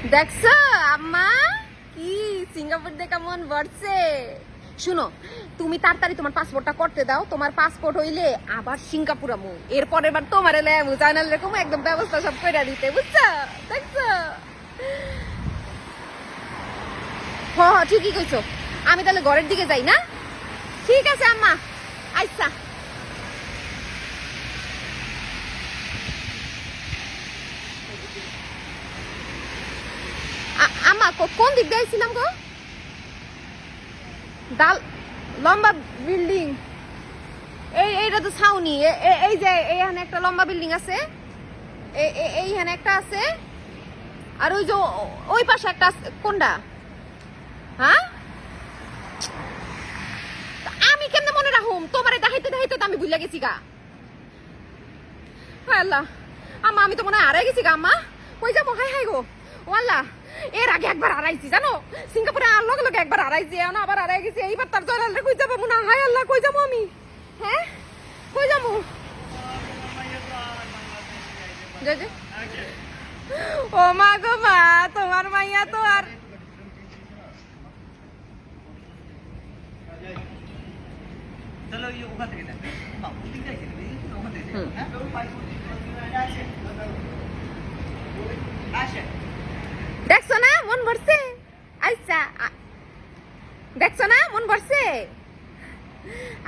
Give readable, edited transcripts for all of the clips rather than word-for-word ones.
দেখছো আম্মা কি সিঙ্গাপুর দেখা মন ভরছে। শুনো, তুমি তাড়াতাড়ি তোমার পাসপোর্টটা করতে দাও। তোমার পাসপোর্ট হইলে আবার সিঙ্গাপুর আমু, এরপরের বার তোমার এলামু জানাল এরকম একদম ব্যবস্থা সব করে দিতে, বুঝছো? দেখছো? হ হ, ঠিকই কইছো। আমি তাহলে ঘরের দিকে যাই না? ঠিক আছে আম্মা, আচ্ছা। আম্মা কোন দিক দিয়ে আইছিলাম গো? ডাল লম্বা বিল্ডিং, এইটা তো ছাউনি। এই যে এইখানে একটা লম্বা বিল্ডিং আছে, এইখানে একটা আছে, আর ওই যে ওই পাশে একটা আছে। কোনটা? হ্যাঁ, আমি কেমনে মনে রাখুম? তোমারে দেখাইতে দেখাইতে তো আমি ভুলে গেছি গা। হায় আল্লাহ, আম্মা আমি তো মনে হয় হারাই গেছি গা। আম্মা কই যাবো? হাই হাই গো, ও আল্লাহ, এর আগে একবার হারাইছি জানো, সিঙ্গাপুরে আর লগে লগে একবার হারাইছি, এখন আবার হারাই গেছি। এইবার তার জয়নালরে কই যাবো না? হায় আল্লাহ, কই যাবো আমি? হ্যাঁ, কই যাবো? ও মা গো মা, তোমার মাইয়া তো আর দেখছো না মন ভরছে? আচ্ছা, দেখছো না মন ভরছে?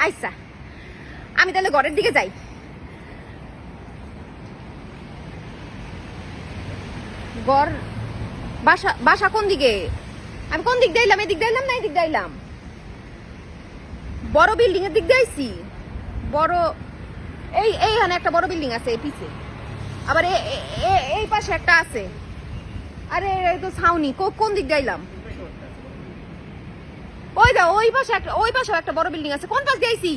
আচ্ছা, আমি তাহলে ঘরের দিকে যাই। ঘর বাসা কোন দিকে? আমি কোন দিক দিলাম? এদিক দিলাম না এদিক দিলাম? বড় বিল্ডিং এর দিক দিয়ে আইছি। বড় এইখানে একটা বড় বিল্ডিং আছে পিছে, আবার এই পাশে একটা আছে। আরে এই তো ছাউনি। কোন দিক দিলাম? ওই দাও, ওই পাশে একটা বড় বিল্ডিং আছে। কোন পাশ দিয়ে আইছি?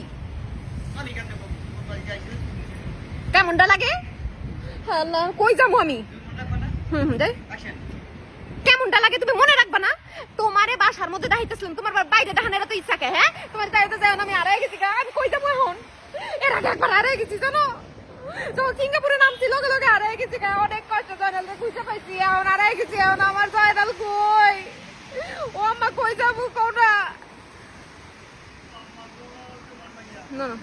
কেমনটা লাগে? আল্লাহ, কই যাবো আমি? কেমনটা লাগে তুমি মনে রাখবা না? তোমারে বাসার মধ্যে দেখাইতেছিলাম, তোমার বাইরে দেখানোর তো ইচ্ছা কে? হ্যাঁ, তোমার যাইতে যাও, আমি হারাই গেছি গা। আমি কই যাবো এখন? এর আগে একবার হারাই গেছি জানো, যখন সিঙ্গাপুরে নামছি লগে লগে হারাই গেছি গা। অনেক কষ্ট জয়নালকে খুঁজে পাইছি, এখন হারাই গেছি। এখন আমার জয়নাল কই? ও আম্মা কই যাবো কোনটা? না না,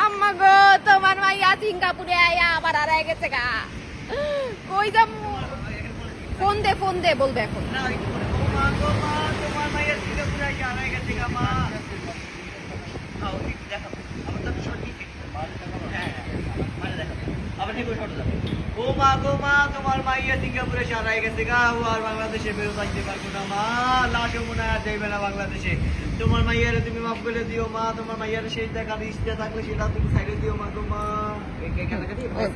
আম্মা গো, তোমার মাইয়া সিঙ্গাপুরে আয়া আবার হারাই গেছে গা। কই যাবো? ফোন দে বলবে এখন। ও মা গো মা, তোমার মাইয়া সিঙ্গাপুরে হারাই গেছে গা, ও আর বাংলাদেশে বেরো যাইতে পারবো না মা। লাশও মনে হয় যাইবে না বাংলাদেশে। তোমার মাইয়ারে তুমি মাফ করে দিও মা। তোমার মাইয়ারে সেই দেখার ইচ্ছা থাকলে সেটা তুমি ছাইড়ে দিও মা গো মা।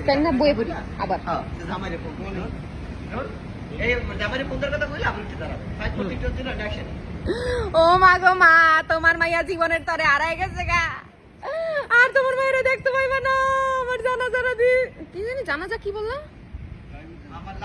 কেন বই বলি আবার? জামাইরে ফোন করো, এই জামাইরে ফোন কথা কইলে আপনি উঠে দাঁড়াবেন। ফাইট প্রত্যেকটার জন্য ডাকছেন। ও মা গো মা, তোমার মাইয়া জীবনের তরে হারাই গেছে গা। আর তোমার মায়ের দেখতে পাইবা না। আমার জানাজা কি জানি, জানাজা কি বললা? আমার